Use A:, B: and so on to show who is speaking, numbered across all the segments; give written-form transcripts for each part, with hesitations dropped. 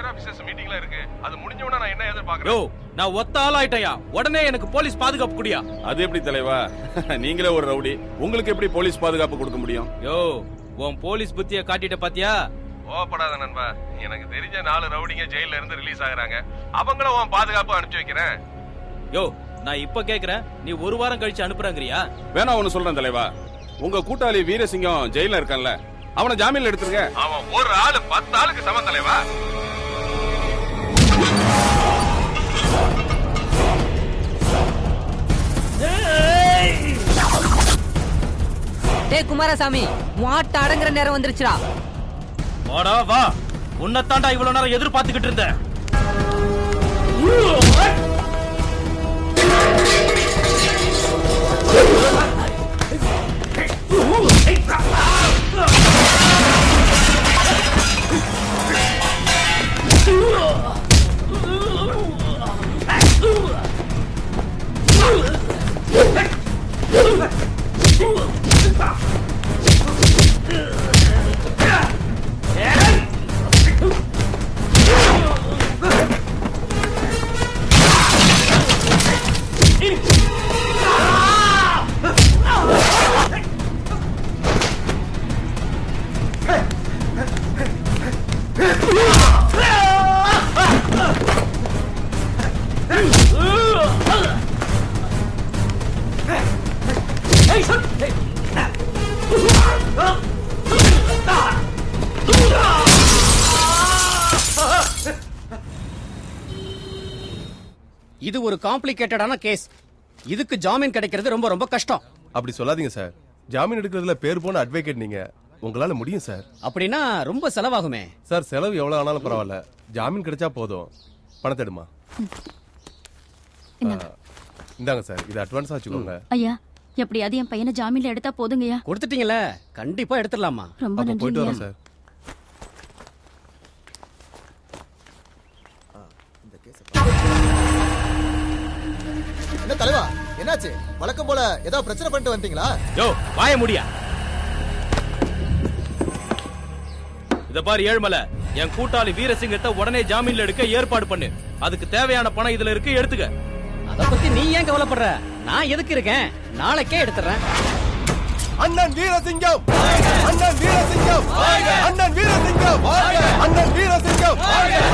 A: Fire officers மீட்டிங்ல இருக்கு. அது முடிஞ்சவனா நான் என்ன எதிர்பார்க்கறேன்?
B: யோ, நான் ஒத்த ஆள் ஆயிட்டயா. உடனே எனக்கு போலீஸ் பாதுகாப்பு குடியா.
C: அது எப்படி தலைவா? நீங்களே ஒரு ரவுடி, உங்களுக்கு எப்படி போலீஸ் பாதுகாப்பு கொடுக்க முடியும்?
B: யோ, உன் போலீஸ் புத்திய காட்டிட்ட பாத்தியா?
A: கோவப்படாத நண்பா. எனக்கு தெரிஞ்ச 4 ரவுடிங்க ஜெயில இருந்து ரிலீஸ் ஆகுறாங்க. அவங்கள உன் பாதுகாப்பு அனுப்பிச்சு வைக்கிறேன்.
B: யோ, நான் இப்ப கேக்குறேன், நீ ஒரு வாரம் கழிச்சு அனுப்புறங்கறியா?
C: வேணா ஒண்ணு சொல்றேன் தலைவா, உங்க கூட்டாளி வீரசிங்கம் ஜெயில இருக்கான்ல, அவனை ஜாமீன்ல எடுத்துருங்க.
A: அவன் ஒரு ஆளு 10 ஆளுக்கு சமம் தலைவா.
D: டேய் குமாரசாமி, மாட்ட அடங்குற நேரம் வந்துருச்சுடா.
B: வாடா வா, உன்னத்தாண்டா இவ்வளவு நேரம் எதிர்பார்த்துக்கிட்டு இருந்தேன்.
E: இது ஒரு காம்ப்ளிகேட்டடான கேஸ். இதுக்கு ஜாமீன் கிடைக்கிறது ரொம்ப ரொம்ப கஷ்டம்.
F: அப்படி சொல்லாதீங்க சார். ஜாமீன் எடுக்கிறதுல பேர் போன அட்வொகேட் நீங்க, உங்களால முடியும் சார்.
E: அப்படின்னா ரொம்ப செலவாகுமே
F: சார். செலவு எவ்வளவு ஆனாலும் பரவாயில்ல, ஜாமீன் கிடைச்சா போதும். பணத்தை எடுமா. இந்தாங்க சார், இது அட்வான்ஸா வச்சுக்கோங்க.
G: ஐயா, எப்படியாவது என் பையனை ஜாமீன்ல எடுத்தா போதுங்கய்யா.
E: கொடுத்துட்டீங்களே, கண்டிப்பா எடுத்துடலாமா.
G: ரொம்ப
F: அப்ப போயிட்டு வரோம்
G: நன்றி
F: சார்.
H: என்ன தலைவா, என்னாச்சு? வழக்கம் போல ஏதாவது பிரச்சனை பண்ணிட்டு வந்தீங்களா?
B: யோ, வாய முடியா. இத பாரு ஏழுமலை, என் கூட்டாளி வீரசிங்கத்தை உடனே ஜாமீன்ல எடுக்க ஏற்பாடு பண்ணு. அதுக்கு தேவையான பணம் இதுல இருக்கு, எடுத்துக்க.
E: அத பத்தி நீ ஏன் கவலைப்படுற? நான் எதுக்கு இருக்கேன், நாளைக்கே எடுத்துறேன்.
F: அண்ணன் வீரசிங்கம், அண்ணன் வீரசிங்கம், அண்ணன் வீரசிங்கம், அண்ணன் வீரசிங்கம்,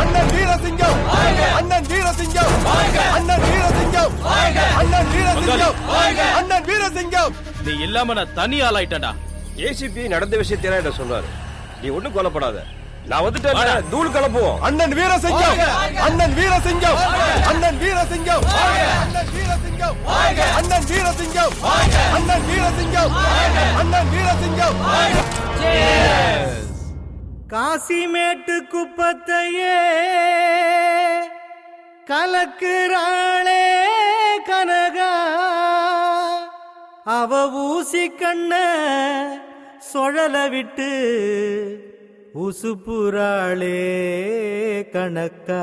F: அண்ணன் வீரசிங்கம், அண்ணன் வீரசிங்கம், அண்ணன் வீரசிங்கம், அண்ணன் வீரசிங்கம், அண்ணன் வீரசிங்கம்.
B: நீ இல்லாம நான் தனி ஆளாயிட்டேன்டா.
A: ஏசிபி நடந்த விஷயத்தை என்ன சொன்னாரு? நீ ஒண்ணும் கொல்லப்படாத, நான் வந்துட்டேன். தூள் கலப்புவோம்.
F: அண்ணன் வீரசிங்கம், அண்ணன் வீரசிங்கம், அண்ணன் வீரசிங்கம், அண்ணன் வீரசிங்கம், அண்ணன் வீரசிங்கம், அண்ணன் வீரசிங்கம், அண்ணன் வீரசிங்கம்.
I: காசிமேட்டு குப்பத்தையே கலக்குறாளே கனகா, அவ ஊசி கண்ண சொழல விட்டு உசுப்புறாளே கணக்கா.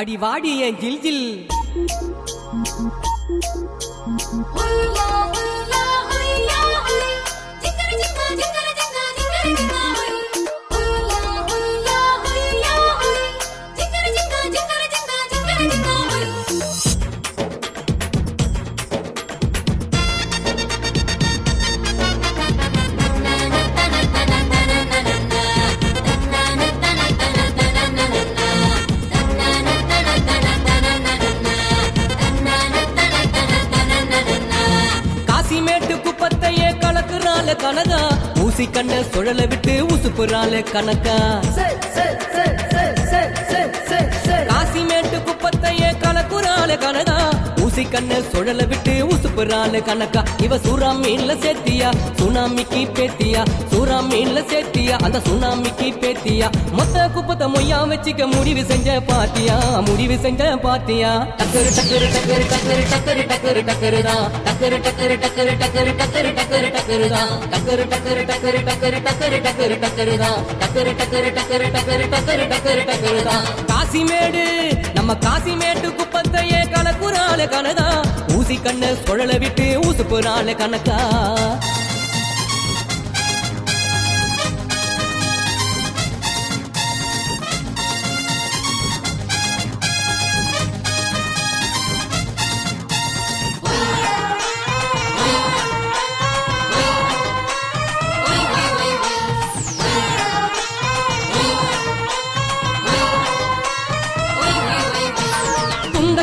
D: அடி வாடி என் ஜில் ஜில். கனகா, ஊசி கண்ண சுழல விட்டு உசுப்புறாளே கணக்கா. காசிமேட்டு குப்பத்தையே கலக்குறாளே கனகா, ஊசி கண்ண சுழல விட்டு உசுப்புறாளே கணக்கா. இவ சூறா மீன்ல சேர்த்தியா, சுனாமிக்கு பேத்தியா, சூறா மீன்ல சேர்த்தியா, அந்த சுனாமிக்கு பேத்தியா. மொத்த குப்பத்தை மொய்யா வச்சுக்க முடிவு செஞ்ச பாத்தியா, முடிவு செஞ்ச பாத்தியா. டக்கரு டக்கரு டக்கரு டக்கரு டக்கரு டக்கரு டக்கரு தான், டக்கரு டக்கரு டக்கரு டக்கரு டக்கரு டக்கரு டக்கரு தான், டக்கரு டக்கரு டக்கரு டக்கரு டக்கரு டக்கரு டக்கரு தான், டக்கரு டக்கரு டக்கரு டக்கரு டக்கரு டக்கரு டக்கரு தான். காசிமேடு, நம்ம காசிமேட்டு குப்பத்தையே கலக்குறாளே கனகா, ஊசி கண்ண சுழல விட்டு ஊசுப்புறாளே கணக்கா.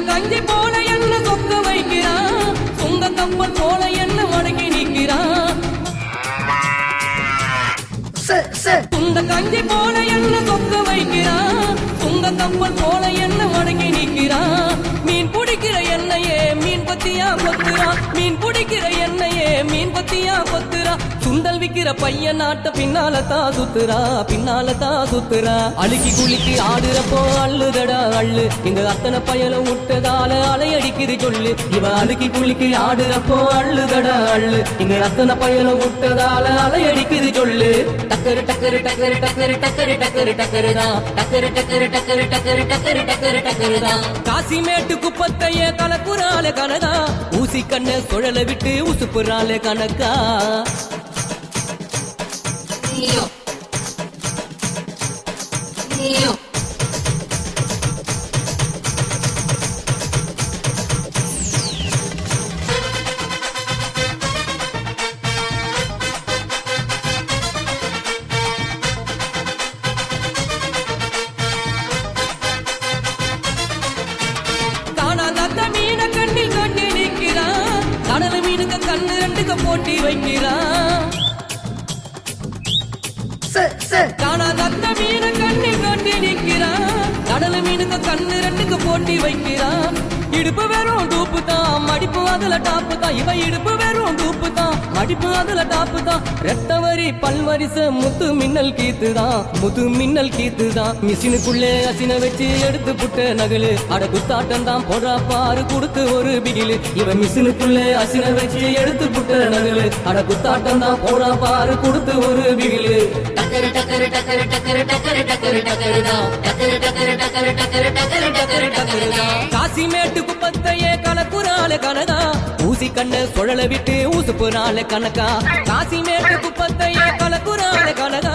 D: கஞ்சி போல என்ன சொக்க வைக்கிறான், சுங்க கப்பல் போல என்ன மடக்கி நிற்கிறான். சுண்ட கஞ்சி போல என்ன சொக்க வைக்கிறான், சுங்க கப்பல் போல என்ன மடக்கி நிற்கிறான். மீன் பிடிக்கிற எண்ணெயே மீன் பத்தியா கொத்துறான், மீன் பிடிக்கிற எண்ணெயே மீன் பத்தியா கொத்துறான். சுண்டல் விக்கிற பையன் நாட்ட பின்னால தான் சுத்துறா, பின்னால தான் சுத்துறா. அழுக்கி குளிக்கி ஆடுறப்போ அள்ளுதடா அள்ளு, இங்க அத்தனை பயல விட்டதால அலையடிக்குது சொல்லு. இவ அழுக்கி குளிக்கி ஆடுறப்போ அள்ளுதடா அள்ளு, இங்க அத்தனை பயல விட்டதால அலையடிக்குது சொல்லு. டக்கரு டக்கரு டக்கரு டக்கரு டக்கரு டக்கரு டக்கருதான், டக்கரு டக்கரு டக்கரு டக்கரு டக்கரு டக்கரு டக்கருதான். காசிமேட்டு குப்பத்தையே கலக்குறால கனகா, ஊசி கண்ண சுழல விட்டு உசுப்புறால கணக்கா. காணாத மீன கண்ணில் கட்டி நிற்கிறான், கடல் மீனுக்கு கண்ணு ரெண்டுக்கு போட்டி வைக்கிறான். காணாத மீன கண்ணில் கட்டி நிற்கிறான், கடல் மீனுக்கு கண்ணு ரெண்டுக்கு போட்டி வைக்கிறான். இடுப்பு வெறும் டூப்பு தான், மடிப்பு அதுல டாப்பு தான். இவ இடுப்பு வெறும் டூப்பு தான், மடிப்பு அதுல டாப்பு தான். ரெட்டவரி பல்வரிச முத்து மின்னல் கீத்துதான், முத்து மின்னல் கீத்துதான். மிஷினுக்குள்ளே அசின வச்சு எடுத்து புட்ட நகலு, அட குத்தாட்டம் தான் போடுறா பாரு கொடுத்து ஒரு பிகிலு. இவ மிஷினுக்குள்ளே அசின வச்சு எடுத்து புட்ட நகலு, அட குத்தாட்டம் தான் போடுறா பாரு கொடுத்து ஒரு பிகிலு. டக்கரு டக்கரு டக்கரு டக்கரு டக்கரு டக்கரு டக்கருதான், டக்கரு டக்கரு டக்கரு டக்கரு டக்கரு டக்கரு டக்கருதான். காசிமேட்டு குப்பத்தையே கலக்குறால கனகா, ஊசி கண்ண சுழல விட்டு ஊசுப்புறால கணக்கா. காசிமேட்டு குப்பத்தையே கலக்குறால கனகா,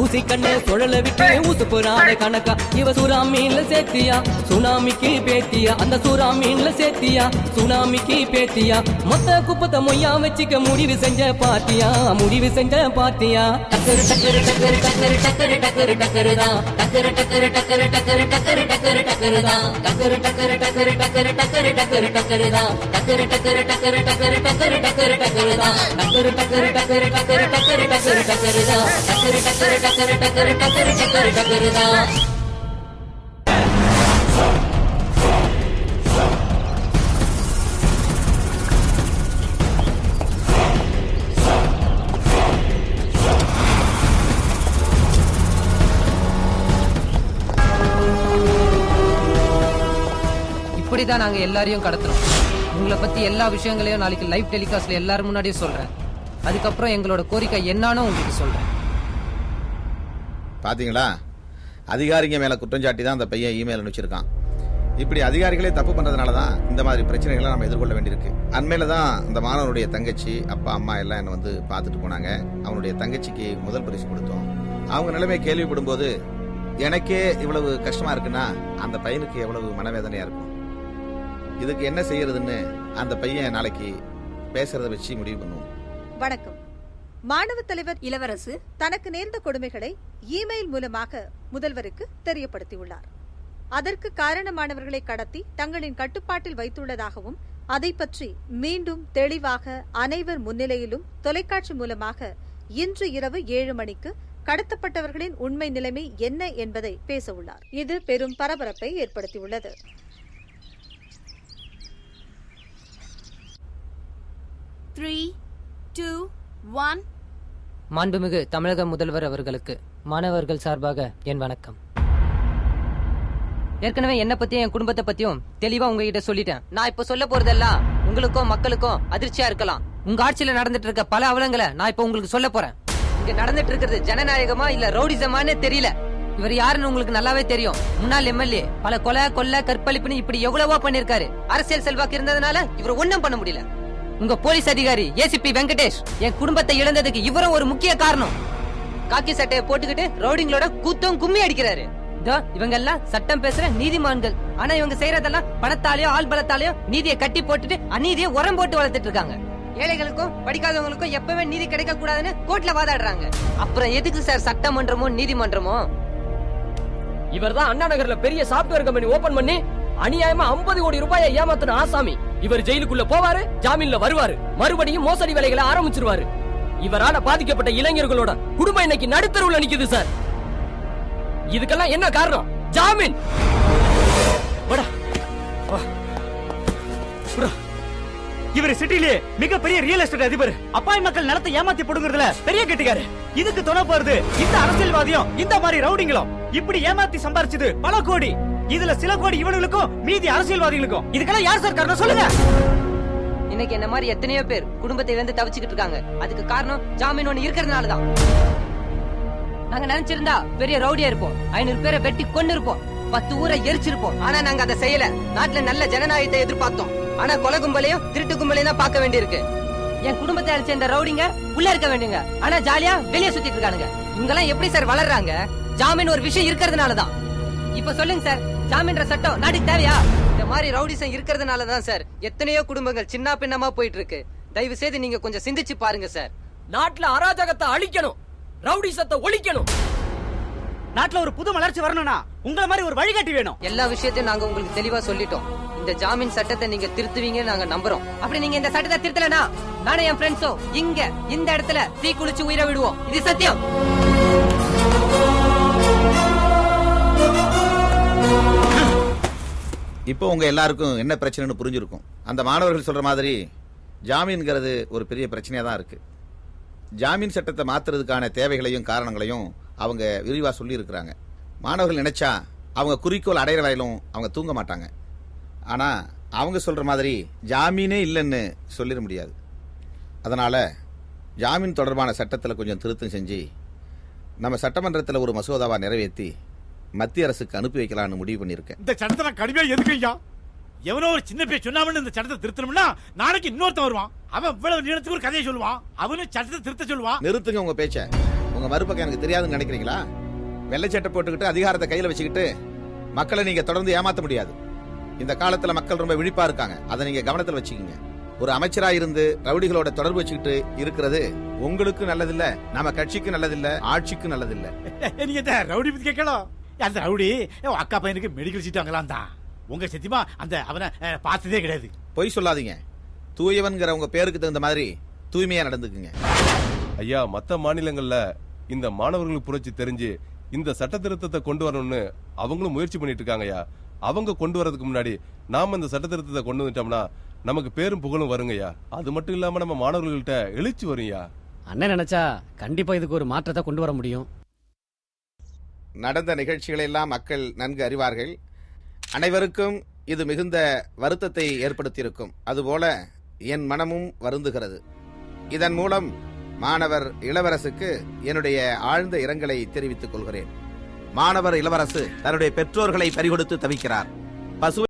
D: ஊசி கண்ண சுழல விட்டு ஊசுப்புறால கணக்கா. இவ சூறா மீன்ல சேர்த்தியா, சுனாமிக்கு பேத்தியா, அந்த சூறா மீன்ல சேர்த்தியா, சுனாமிக்கு பேத்தியா. மொத்த குப்பத்தை மொய்யா வச்சுக்க முடிவு செஞ்ச பாத்தியா, முடிவு செஞ்ச பாத்தியா. டக்கரு டக்கரு டக்கரு டக்கரு டக்கரு டக்கரு டக்கருதான், டக்கரு டக்கரு டக்கரு டக்கரு டக்கரு டக்கரு டக்கருதான், டக்கரு டக்கரு டக்கரு டக்கரு டக்கரு டக்கரு டக்கருதான், டக்கரு டக்கரு டக்கரு டக்கரு டக்கரு டக்கரு டக்கருதான், டக்கரு டக்கரு டக்கரு டக்கரு டக்கரு டக்கரு டக்கருதான், டக்கரு டக்கரு டக்கரு டக்கரு டக்கரு டக்கரு டக்கருதான்.
J: இப்படிதான் நாங்க எல்லாரையும் கடத்துறோம். உங்களை பத்தி எல்லா விஷயங்களையும் நாளைக்கு லைவ் டெலிகாஸ்ட்ல எல்லாரும் முன்னாடியும் சொல்றேன். அதுக்கப்புறம் எங்களோட கோரிக்கை என்னன்னு உங்களுக்கு சொல்றேன்.
H: பாத்தீங்களா, அதிகாரிங்க மேல குற்றஞ்சாட்டி தான் அந்த பையன் இமெயில் அனுப்பிச்சிருக்கான். இப்படி அதிகாரிகளே தப்பு பண்றதுனால தான் இந்த மாதிரி பிரச்சனைகளை நம்ம எதிர்கொள்ள வேண்டியிருக்கு. அண்மையில தான் இந்த மாணவனுடைய தங்கச்சி அப்பா அம்மா எல்லாம் என்ன வந்து பார்த்துட்டு போனாங்க. அவனுடைய தங்கச்சிக்கு முதல் பரிசு கொடுத்தோம். அவங்க நிலைமை கேள்விப்படும் போது எனக்கே இவ்வளவு கஷ்டமா இருக்குன்னா அந்த பையனுக்கு எவ்வளவு மனவேதனையா இருக்கும். இதுக்கு என்ன செய்யறதுன்னு அந்த பையன் நாளைக்கு பேசுறத வச்சு முடிவு பண்ணுவோம்.
K: வணக்கம். மாணவ தலைவர் இளவரசு தனக்கு நேர்ந்த கொடுமைகளை இமெயில் மூலமாக முதல்வருக்கு தெரியப்படுத்தியுள்ளார். அதற்கு காரணமானவர்களை கடத்தி தங்களின் கட்டுப்பாட்டில் வைத்துள்ளதாகவும் அதை பற்றி மீண்டும் தெளிவாக அனைவர் முன்னிலையிலும் தொலைக்காட்சி மூலமாக இன்று இரவு 7 மணிக்கு கடத்தப்பட்டவர்களின் உண்மை நிலைமை என்ன என்பதை பேச உள்ளார். இது பெரும் பரபரப்பை ஏற்படுத்தியுள்ளது.
J: மாண்புமிகு தமிழக முதல்வர் அவர்களுக்கு மாணவர்கள் சார்பாக என் வணக்கம். ஏற்கனவே என்ன பத்தியும் என் குடும்பத்தை பத்தியும் தெளிவா உங்ககிட்ட சொல்லிட்டேன். நான் இப்ப சொல்ல போறதெல்லாம் உங்களுக்கும் மக்களுக்கும் அதிர்ச்சியா இருக்கலாம். உங்க ஆட்சியில நடந்துட்டு இருக்க பல அவலங்களை நான் இப்ப உங்களுக்கு சொல்ல போறேன். இங்க நடந்துட்டு இருக்கிறது ஜனநாயகமா இல்ல ரவுடிசமானே தெரியல. இவர் யாருன்னு உங்களுக்கு நல்லாவே தெரியும். முன்னாள் எம்எல்ஏ பல கொலை கொள்ளை கற்பழிப்புன்னு இப்படி எவ்வளவோ பண்ணிருக்காரு. அரசியல் செல்வாக்கு இருந்ததுனால இவர் ஒன்னும் பண்ண முடியல. உங்க போலீஸ் அதிகாரி ஏசிபி வெங்கடேஷ் என் குடும்பத்தை இழந்ததுக்கு இவரும் ஒரு முக்கிய காரணம். காக்கி சட்டையை போட்டுக்கிட்டு ரவுடிங்களோட கூத்தம் கும்மி அடிக்கிறாரு. இவங்க எல்லாம் சட்டம் பேசுற நீதிமான்கள். ஆனா இவங்க செய்யறதெல்லாம் பணத்தாலேயோ ஆள் பலத்தாலேயோ நீதியை கட்டி போட்டுட்டு அநீதியை உரம் போட்டு வளர்த்துட்டு இருக்காங்க. ஏழைகளுக்கும் படிக்காதவங்களுக்கும் எப்பவே நீதி கிடைக்க கூடாதுன்னு கோர்ட்ல வாதாடுறாங்க. அப்புறம் எதுக்கு சார் சட்டமன்றமோ நீதிமன்றமோ?
D: இவர் தான் அண்ணா நகர்ல பெரிய சாப்ட்வேர் கம்பெனி ஓபன் பண்ணி அநியாயமா 50 கோடி ரூபாயை ஏமாத்தின ஆசாமி இவர் ஜெயிலுக்குள்ள போவாரு, ஜாமீன்ல வருவாரு, மறுபடியும் மோசடி வேலைகளை ஆரம்பிச்சிருவாரு. இவரால பாதிக்கப்பட்ட இளைஞர்களோட குடும்பம் இன்னைக்கு நடுத்தருவுல நிக்குது சார். இதுக்கெல்லாம் என்ன காரணம்? ஜாமீன்.
I: இவர் சிட்டிலே மிகப்பெரிய ரியல் எஸ்டேட் அதிபர். அப்பாவி மக்கள் நிலத்தை ஏமாத்தி போடுங்கிறதுல பெரிய கெட்டிக்காரு. இதுக்கு துணை போறது இந்த அரசியல்வாதியும் இந்த மாதிரி ரவுடிங்களும். இப்படி ஏமாத்தி சம்பாரிச்சது பல கோடி. இதுல சில கோடி இவனுங்களுக்கும் மீதி அரசியல்வாதிகளுக்கும். இதுக்கெல்லாம் யார் சார் காரணம் சொல்லுங்க.
J: இன்னைக்கு என்ன மாதிரி எத்தனையோ பேர் குடும்பத்தை இழந்து தவிச்சுக்கிட்டு இருக்காங்க. அதுக்கு காரணம் ஜாமீன் ஒண்ணு இருக்கிறதுனாலதான். நாங்க நினைச்சிருந்தா பெரிய ரவுடியா இருப்போம், 500 பேரை வெட்டி கொண்டு இருப்போம், 10 ஊரை எரிச்சிருப்போம். ஆனா நாங்க அதை செய்யல. நாட்டுல நல்ல ஜனநாயகத்தை எதிர்பார்த்தோம். ஆனா கொலை கும்பலையும் திருட்டு கும்பலையும் தான் பார்க்க வேண்டியிருக்கு. என் குடும்பத்தை அழிச்ச இந்த ரவுடிங்க உள்ள இருக்க வேண்டியங்க, ஆனா ஜாலியா வெளியே சுத்திட்டு இருக்கானுங்க. இவங்கெல்லாம் எப்படி சார் வளர்றாங்க? ஜாமீன் ஒரு விஷயம் இருக்கிறதுனாலதான். இப்ப சொல்லுங்க சார், ஜாமீன்ற சட்டம் நாட்டுக்கு தேவையா? இந்த மாதிரி ரவுடிசம் இருக்கிறதுனாலதான் சார் எத்தனையோ குடும்பங்கள் சின்ன பின்னமா போயிட்டு இருக்கு. தயவு செய்து நீங்க கொஞ்சம் சிந்திச்சு பாருங்க சார்.
D: நாட்டுல அராஜகத்தை அழிக்கணும், ரவுடிசத்தை ஒழிக்கணும்.
I: நாட்டுல ஒரு புது வளர்ச்சி வரணும்னா உங்கள மாதிரி ஒரு வழிகாட்டி வேணும்.
J: எல்லா விஷயத்தையும் நாங்க உங்களுக்கு தெளிவா சொல்லிட்டோம். இந்த ஜாமீன் சட்டத்தை நீங்க திருத்துவீங்கன்னு நாங்க நம்புறோம். அப்படி நீங்க இந்த சட்டத்தை திருத்தலனா நானே என் ஃப்ரெண்ட்ஸோ இங்க இந்த இடத்துல தீ குளிச்சு உயிரை விடுவோம். இது சத்தியம்.
H: இப்போ உங்க எல்லாருக்கும் என்ன பிரச்சனைன்னு புரிஞ்சிருக்கும். அந்த மாணவர்கள் சொல்ற மாதிரி ஜாமீன்ங்கிறது ஒரு பெரிய பிரச்சனையா தான் இருக்கு. ஜாமீன் சட்டத்தை மாத்துறதுக்கான தேவைகளையும் காரணங்களையும் அவங்க விரிவா சொல்லி இருக்கிறாங்க. மாணவர்கள் நினைச்சா அவங்க குறிக்கோள் அடையிற வரையிலும் அவங்க தூங்க மாட்டாங்க. ஆனா அவங்க சொல்ற மாதிரி ஜாமீனே இல்லைன்னு சொல்லிட முடியாது. அதனால ஜாமீன் தொடர்பான சட்டத்தில் கொஞ்சம் திருத்தம் செஞ்சு நம்ம சட்டமன்றத்தில் ஒரு மசோதாவா நிறைவேற்றி மத்திய அரசுக்கு அனுப்பி வைக்கலாம்னு முடிவு பண்ணியிருக்கேன்.
I: இந்த சட்டத்தை நான் கடுமையா எதுக்கையா? எவனோ ஒரு சின்ன பேர் சொன்னாமன்னு இந்த சட்டத்தை திருத்தணும்னா நாளைக்கு இன்னொருத்தன் வருவான். அவன் இவ்வளவு நீளத்துக்கு ஒரு கதையை சொல்லுவான். அவனும் சட்டத்தை திருத்த சொல்லுவான்.
H: நிறுத்துங்க உங்க பேச்ச. உங்க மறுபக்கம் எனக்கு தெரியாதுன்னு நினைக்கிறீங்களா? வெள்ளைச்சட்டை போட்டுக்கிட்டு அதிகாரத்தை கையில வச்சுக்கிட்டு மக்களை நீங்க தொடர்ந்து ஏமாத்த முடியாது. இந்த காலத்துல மக்கள் ரொம்ப விழிப்பா இருக்காங்க. அதை நீங்க கவனத்தில் வச்சுக்கீங்க. ஒரு அமைச்சரா இருந்து ரவுடிகளோட தொடர்பு வச்சுக்கிட்டு இருக்கிறது உங்களுக்கு நல்லதில்ல, நம்ம கட்சிக்கு நல்லதில்ல, ஆட்சிக்கு நல்லதில்ல.
I: நீங்க ரவுடி பத்தி கேட்கலாம். அந்த ரவுடி அக்கா பையனுக்கு மெடிக்கல் சீட் வாங்கலாம் தான். உங்க சத்தியமா அந்த அவனை பார்த்ததே கிடையாது.
H: பொய் சொல்லாதீங்க. தூயவன்கிற உங்க பேருக்கு தகுந்த மாதிரி தூய்மையா நடந்துக்குங்க.
F: ஐயா, மத்த மாநிலங்கள்ல இந்த மாணவர்களுக்கு புரட்சி தெரிஞ்சு இந்த சட்ட திருத்தத்தை கொண்டு வரணும்னு அவங்களும் முயற்சி பண்ணிட்டு இருக்காங்கய்யா. அவங்க கொண்டு வரதுக்கு முன்னாடி நாம இந்த சட்ட திருத்தத்தை கொண்டு வந்துட்டோம்னா நமக்கு பேரும் புகழும் வருங்கய்யா. அது மட்டும் இல்லாம நம்ம மாணவர்கள்ட்ட எழுச்சி வரும்யா.
E: அண்ணன் நினைச்சா கண்டிப்பா இதுக்கு ஒரு மாற்றத்தை கொண்டு வர முடியும்.
H: நடந்த நிகழ்ச்சிகளை எல்லாம் மக்கள் நன்கு அறிவார்கள். அனைவருக்கும் இது மிகுந்த வருத்தத்தை ஏற்படுத்தியிருக்கும். அதுபோல என் மனமும் வருந்துகிறது. இதன் மூலம் மாணவர் இளவரசுக்கு என்னுடைய ஆழ்ந்த இரங்கலை தெரிவித்துக் கொள்கிறேன். மாணவர் இளவரசு தன்னுடைய பெற்றோர்களை பறிகொடுத்து தவிக்கிறார். பசு